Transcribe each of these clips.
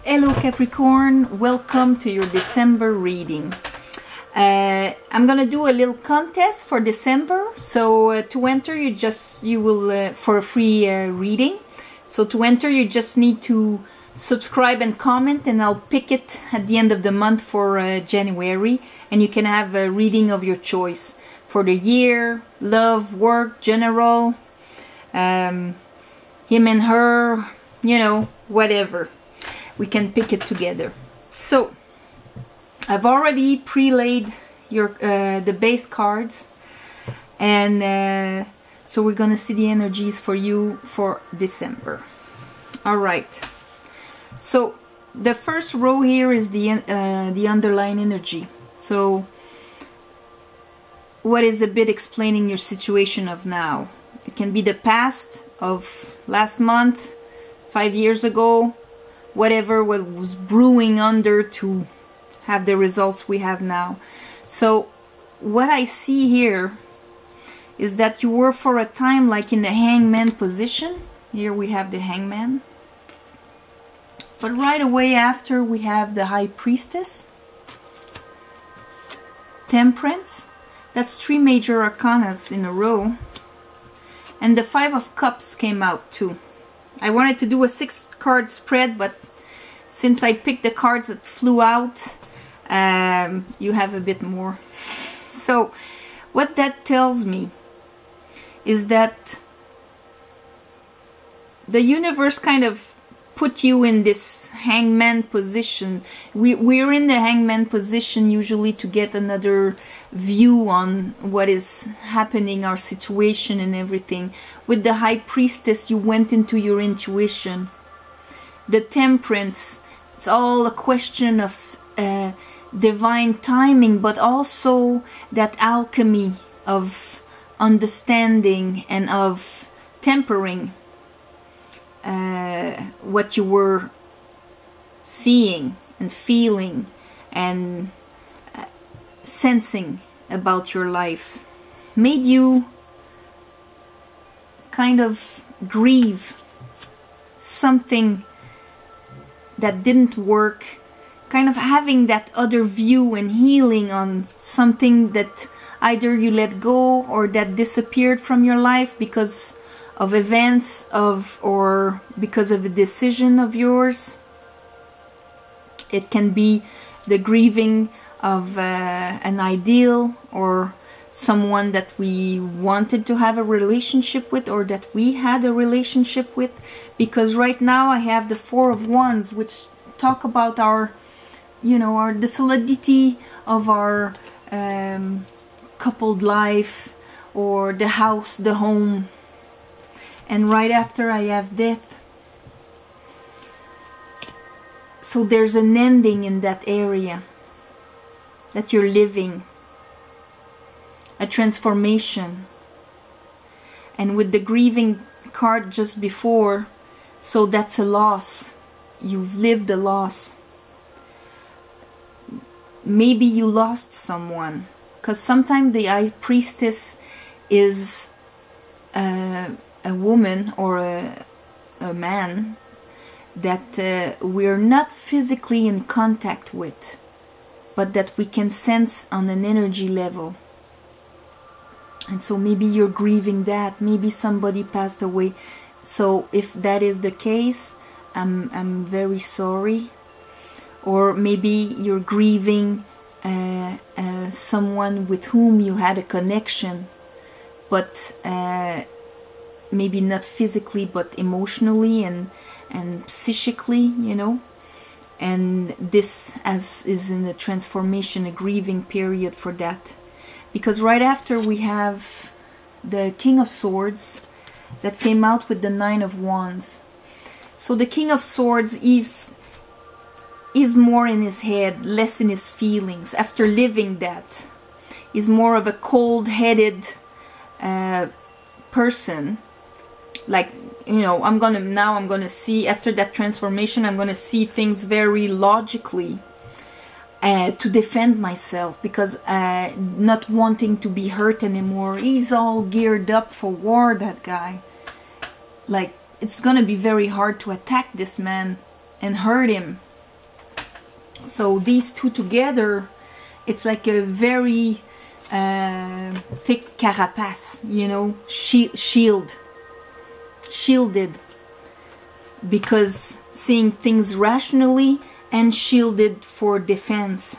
Hello Capricorn, welcome to your December reading. I'm gonna do a little contest for December. So to enter, you will for a free reading. So to enter, you just need to subscribe and comment, and I'll pick it at the end of the month for January, and you can have a reading of your choice for the year, love, work, general, him and her, you know, whatever. We can pick it together. So I've already pre-laid your the base cards, and so we're gonna see the energies for you for December. All right. So the first row here is the underlying energy. So what is a bit explaining your situation of now? It can be the past of last month, 5 years ago, whatever what was brewing under to have the results we have now. So what I see here is that you were for a time like in the hangman position. Here we have the hangman. But right away after we have the high priestess, temperance. That's 3 major arcanas in a row. And the 5 of cups came out too. I wanted to do a 6-card spread, but since I picked the cards that flew out, you have a bit more. So what that tells me is that the universe kind of put you in this hangman position. We're in the hangman position usually to get another view on what is happening, our situation and everything. With the high priestess, you went into your intuition. The temperance, it's all a question of divine timing, but also that alchemy of understanding and of tempering what you were seeing and feeling and sensing about your life. Made you kind of grieve something that didn't work, kind of having that other view and healing on something that either you let go or that disappeared from your life because of events or because of a decision of yours. It can be the grieving of an ideal or someone that we wanted to have a relationship with or that we had a relationship with, because right now I have the 4 of Wands, which talk about our, you know, the solidity of our coupled life or the house, the home. And right after I have death. So there's an ending in that area that you're living, a transformation. And with the grieving card just before, so that's a loss. You've lived a loss. Maybe you lost someone, because sometimes the high priestess is a woman or a man that we're not physically in contact with, but that we can sense on an energy level. And so maybe you're grieving that, maybe somebody passed away. So if that is the case, I'm very sorry. Or maybe you're grieving someone with whom you had a connection, but maybe not physically but emotionally and psychically, you know. And this is in a transformation, a grieving period for that. Because right after we have the King of Swords that came out with the 9 of Wands. So the King of Swords is more in his head, less in his feelings. After living that, is more of a cold-headed person. Like, you know, I'm gonna see, after that transformation, I'm gonna see things very logically to defend myself, because not wanting to be hurt anymore. He's all geared up for war, that guy. Like, it's gonna be very hard to attack this man and hurt him So these two together, it's like a very thick carapace, you know, shielded, because seeing things rationally, and shielded for defense.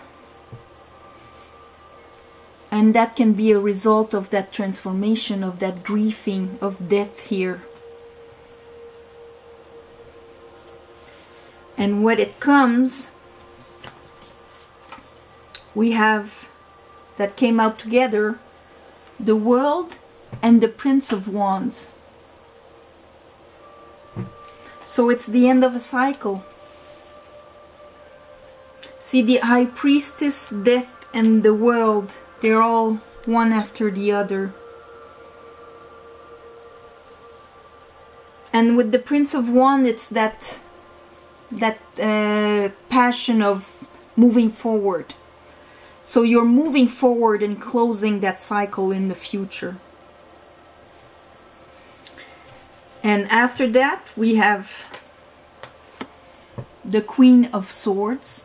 And that can be a result of that transformation, of that grieving, of death here. And when it comes, we have, that came out together, the World and the Prince of Wands. So it's the end of a cycle. See, the High Priestess, Death, and the World, they're all one after the other. And with the Prince of Wands, it's that passion of moving forward. So you're moving forward and closing that cycle in the future. And after that, we have the Queen of Swords.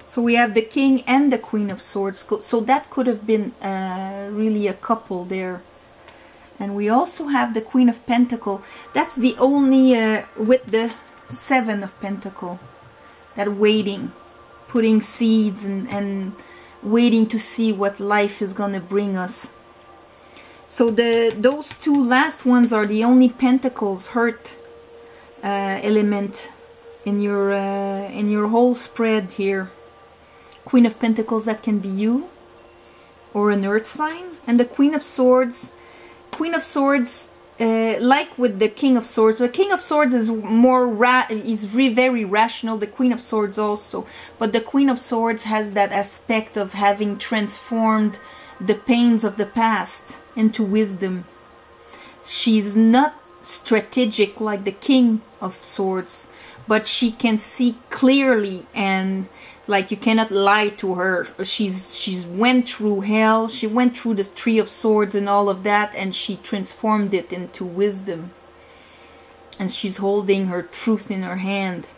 So we have the King and the Queen of Swords. So that could have been really a couple there. And we also have the Queen of Pentacles. That's the only, with the Seven of Pentacles. That waiting, putting seeds and waiting to see what life is going to bring us. So those two last ones are the only Pentacles hurt element in your whole spread here. Queen of Pentacles, that can be you or an earth sign. And the Queen of Swords, like with the King of Swords, the King of Swords is more very rational, the Queen of Swords also, but the Queen of Swords has that aspect of having transformed the pains of the past into wisdom. She's not strategic like the King of Swords, but she can see clearly, and like you cannot lie to her. She's went through hell, she went through the Three of Swords and all of that, and she transformed it into wisdom. And she's holding her truth in her hand.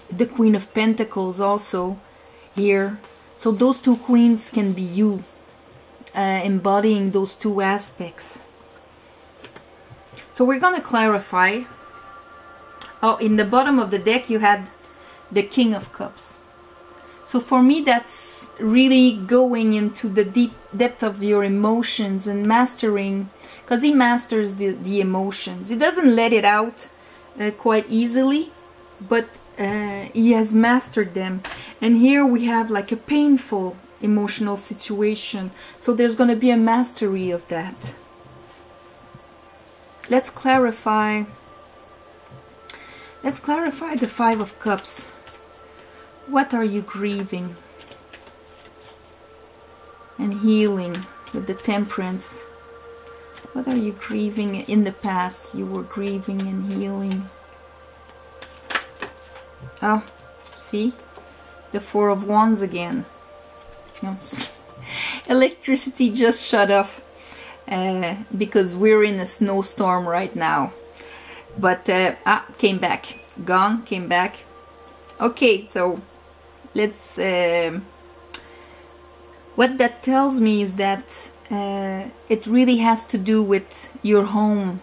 The Queen of Pentacles also here. So those two queens can be you, embodying those two aspects. So we're going to clarify. Oh, in the bottom of the deck you had the King of Cups. So for me, that's really going into the deep depth of your emotions and mastering, because he masters the emotions. He doesn't let it out quite easily, but he has mastered them. And here we have like a painful emotional situation. So there's going to be a mastery of that. Let's clarify. Let's clarify the Five of Cups. What are you grieving? And healing with the Temperance. What are you grieving in the past? You were grieving and healing. Oh, see? The Four of Wands again. Electricity just shut off because we're in a snowstorm right now. But came back. Gone, came back. Okay, so let's what that tells me is that it really has to do with your home,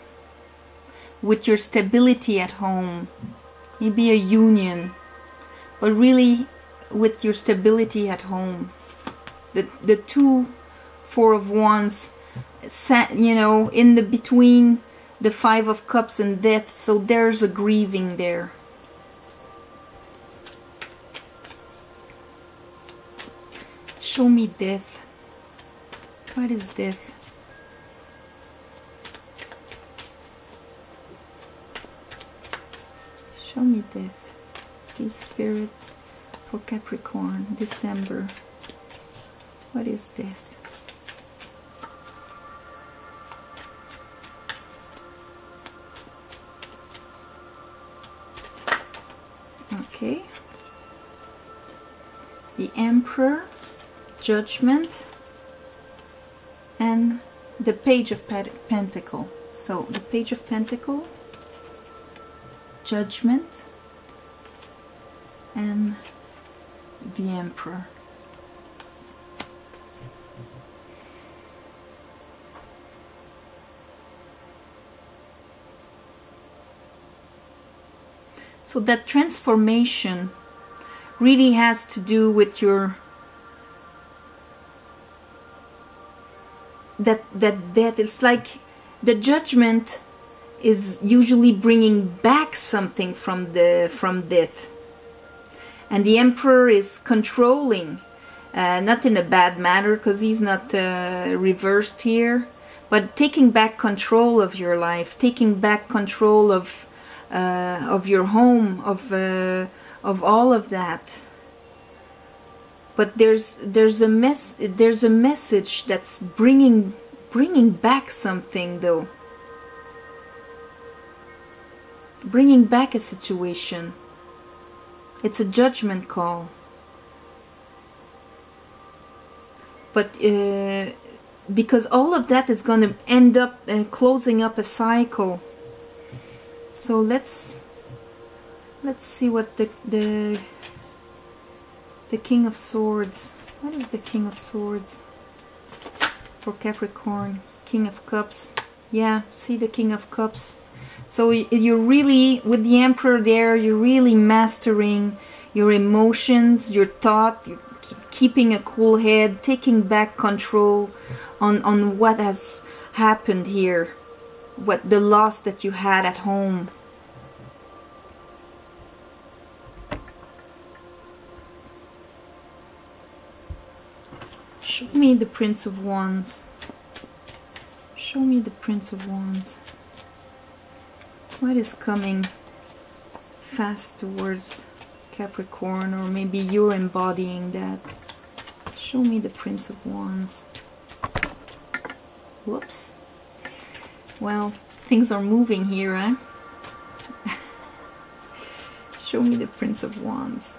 with your stability at home, maybe a union, but really with your stability at home. The two Four of Wands, you know, in the between the Five of Cups and Death, so there's a grieving there. Show me death. What is death? Show me death. Please, Spirit, for Capricorn, December. What is death? Okay. The Emperor, Judgment, and the Page of Pentacles. So the Page of Pentacles, Judgment, and the Emperor. So that transformation really has to do with your that it's like the Judgment is usually bringing back something from death, and the Emperor is controlling, not in a bad manner because he's not reversed here, but taking back control of your life, taking back control of your home, of all of that. But there's a message that's bringing back something, though, bringing back a situation. It's a judgment call, but because all of that is going to end up closing up a cycle. So let's see what the King of Swords. What is the King of Swords for Capricorn? King of Cups. Yeah, see the King of Cups. So you're really, with the Emperor there, you're really mastering your emotions, your thought, you're keeping a cool head, taking back control on what has happened here, what the loss that you had at home. Show me the Prince of Wands. Show me the Prince of Wands. What is coming fast towards Capricorn, or maybe you're embodying that? Show me the Prince of Wands. Whoops. Well, things are moving here, eh? Show me the Prince of Wands.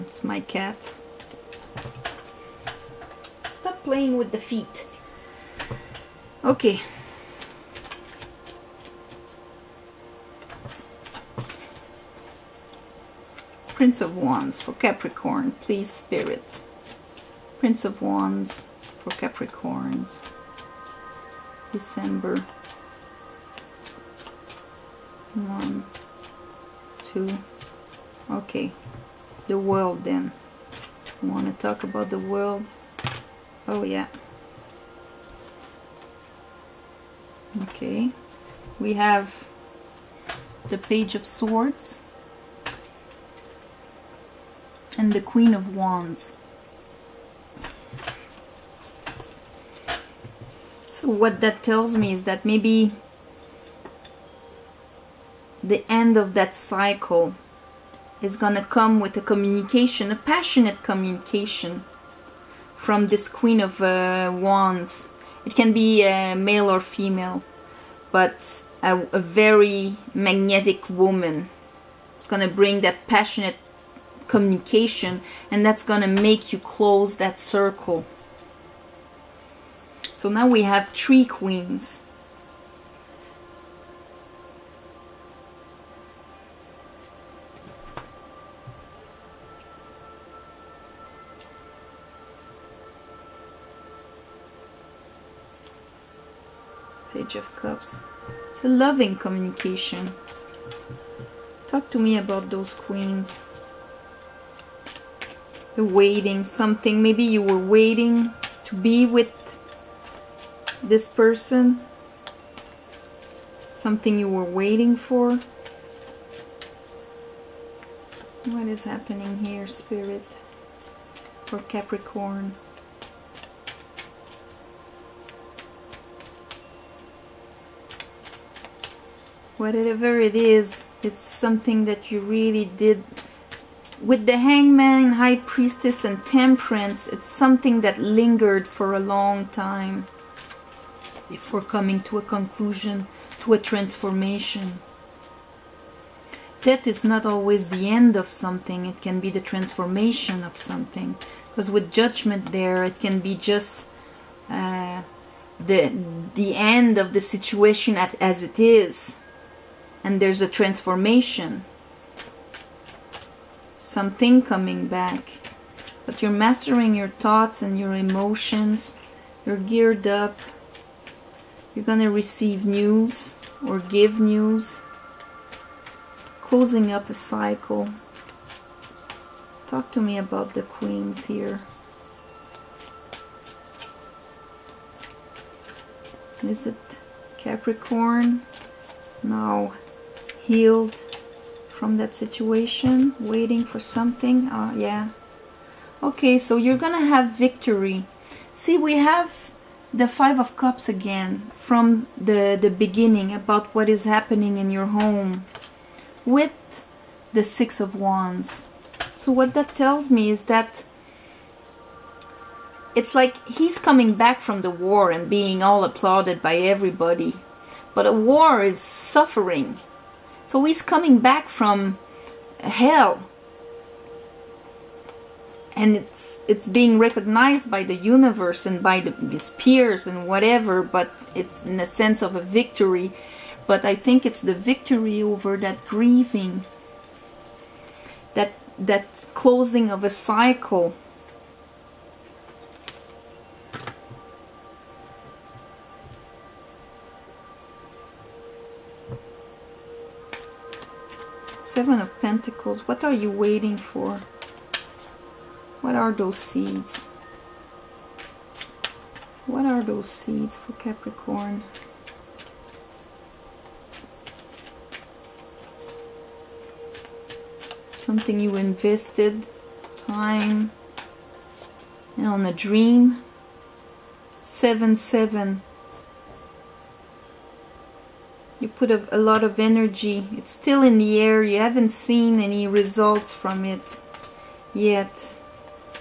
It's my cat. Stop playing with the feet. Okay. Prince of Wands for Capricorn, please, Spirit. Prince of Wands for Capricorns. December. 1, 2. Okay. The world then. You want to talk about the world? Oh yeah. Okay. We have the Page of Swords and the Queen of Wands. So what that tells me is that maybe the end of that cycle is gonna come with a communication, a passionate communication from this Queen of Wands. It can be male or female, but a very magnetic woman. It's gonna bring that passionate communication, and that's gonna make you close that circle. So now we have 3 queens. Page of Cups. It's a loving communication. Talk to me about those queens. The waiting, something. Maybe you were waiting to be with this person. Something you were waiting for. What is happening here, Spirit, for Capricorn? Whatever it is, it's something that you really did. With the Hangman, High Priestess, and Temperance, it's something that lingered for a long time before coming to a conclusion, to a transformation. Death is not always the end of something. It can be the transformation of something. Because with Judgment there, it can be just the end of the situation as it is, and there's a transformation, something coming back. But you're mastering your thoughts and your emotions. You're geared up. You're gonna receive news or give news. Closing up a cycle. Talk to me about the Queens here. Is it Capricorn? Now healed from that situation, waiting for something. Yeah. Okay, so you're gonna have victory. See, we have the Five of Cups again from the beginning about what is happening in your home with the Six of Wands. So what that tells me is that it's like he's coming back from the war and being all applauded by everybody. But a war is suffering. So he's coming back from hell. And it's being recognized by the universe and by his peers and whatever. But it's in a sense of a victory. But I think it's the victory over that grieving. That closing of a cycle. Seven of Pentacles. What are you waiting for? What are those seeds? What are those seeds for Capricorn? Something you invested time and on a dream. 7-7. You put a lot of energy. It's still in the air. You haven't seen any results from it yet.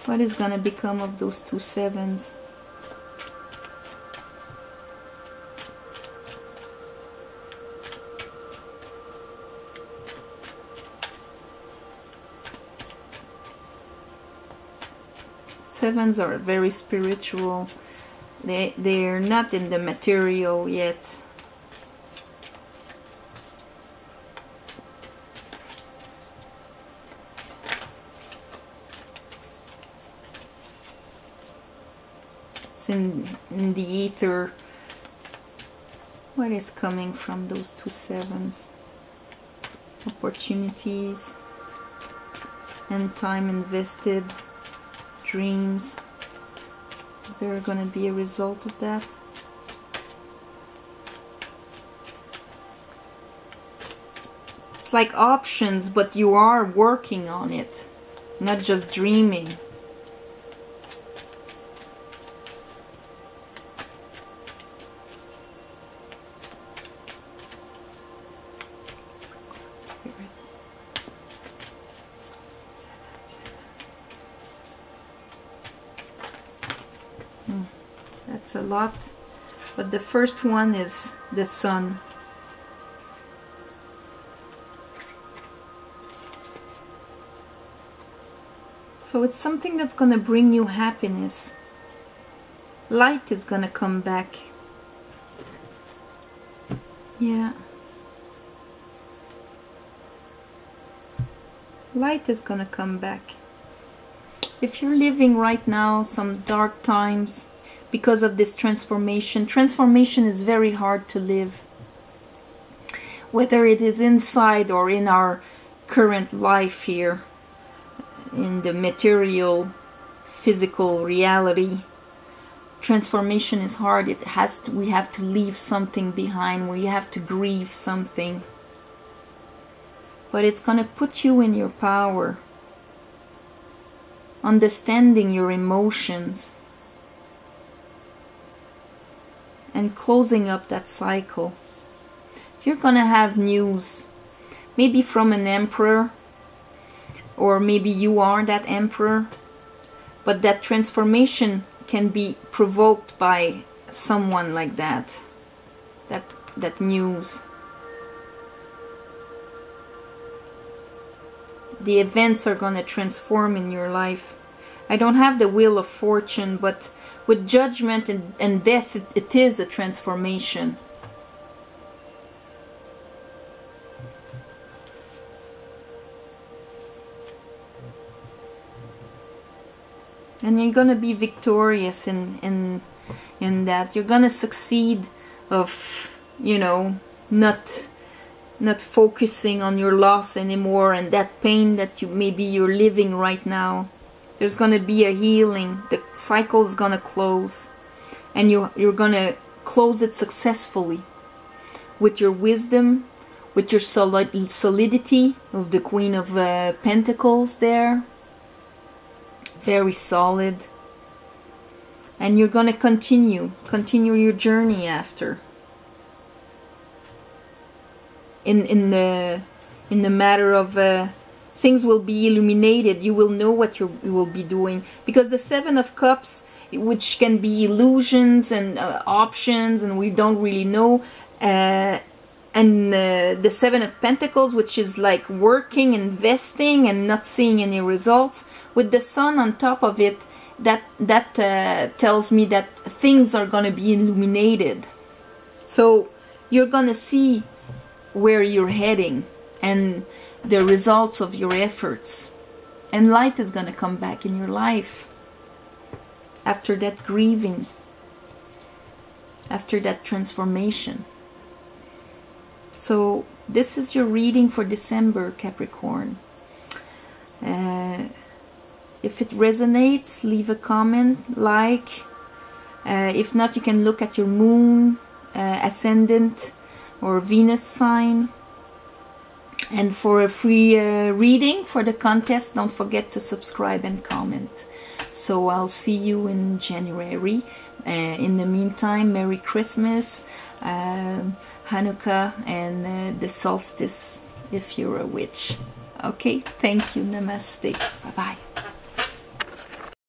What is going to become of those two sevens? Sevens are very spiritual. They're not in the material yet. It's in the ether. What is coming from those two sevens? Opportunities and time invested. Dreams. Is there going to be a result of that? It's like options, but you are working on it, not just dreaming. That's a lot, but the first one is the Sun. So it's something that's going to bring you happiness. Light is going to come back. Yeah. Light is going to come back. If you're living right now some dark times because of this transformation, transformation is very hard to live. Whether it is inside or in our current life here, in the material, physical reality, transformation is hard. We have to leave something behind. We have to grieve something. But it's going to put you in your power. Understanding your emotions and closing up that cycle. You're gonna have news, maybe from an emperor, or maybe you are that emperor, but that transformation can be provoked by someone like that news. The events are going to transform in your life. I don't have the wheel of fortune, but with judgment and death, it is a transformation. And you're going to be victorious in that. You're going to succeed of, you know, not focusing on your loss anymore and that pain that maybe you're living right now. There's going to be a healing. The cycle is going to close. And you're going to close it successfully. With your wisdom, with your solidity of the Queen of Pentacles there. Very solid. And you're going to continue your journey after. In the matter of things will be illuminated. You will know what you will be doing, because the Seven of Cups, which can be illusions and options, and we don't really know, and the Seven of Pentacles, which is like working, investing, and not seeing any results. With the Sun on top of it, that tells me that things are going to be illuminated. So you're going to see where you're heading and the results of your efforts, and light is going to come back in your life after that grieving, after that transformation. So this is your reading for December, Capricorn. If it resonates, leave a comment, like. If not, you can look at your moon, ascendant, or Venus sign. And for a free reading for the contest, don't forget to subscribe and comment. So I'll see you in January. In the meantime, Merry Christmas, Hanukkah, and the solstice if you're a witch. Okay, thank you. Namaste. Bye-bye.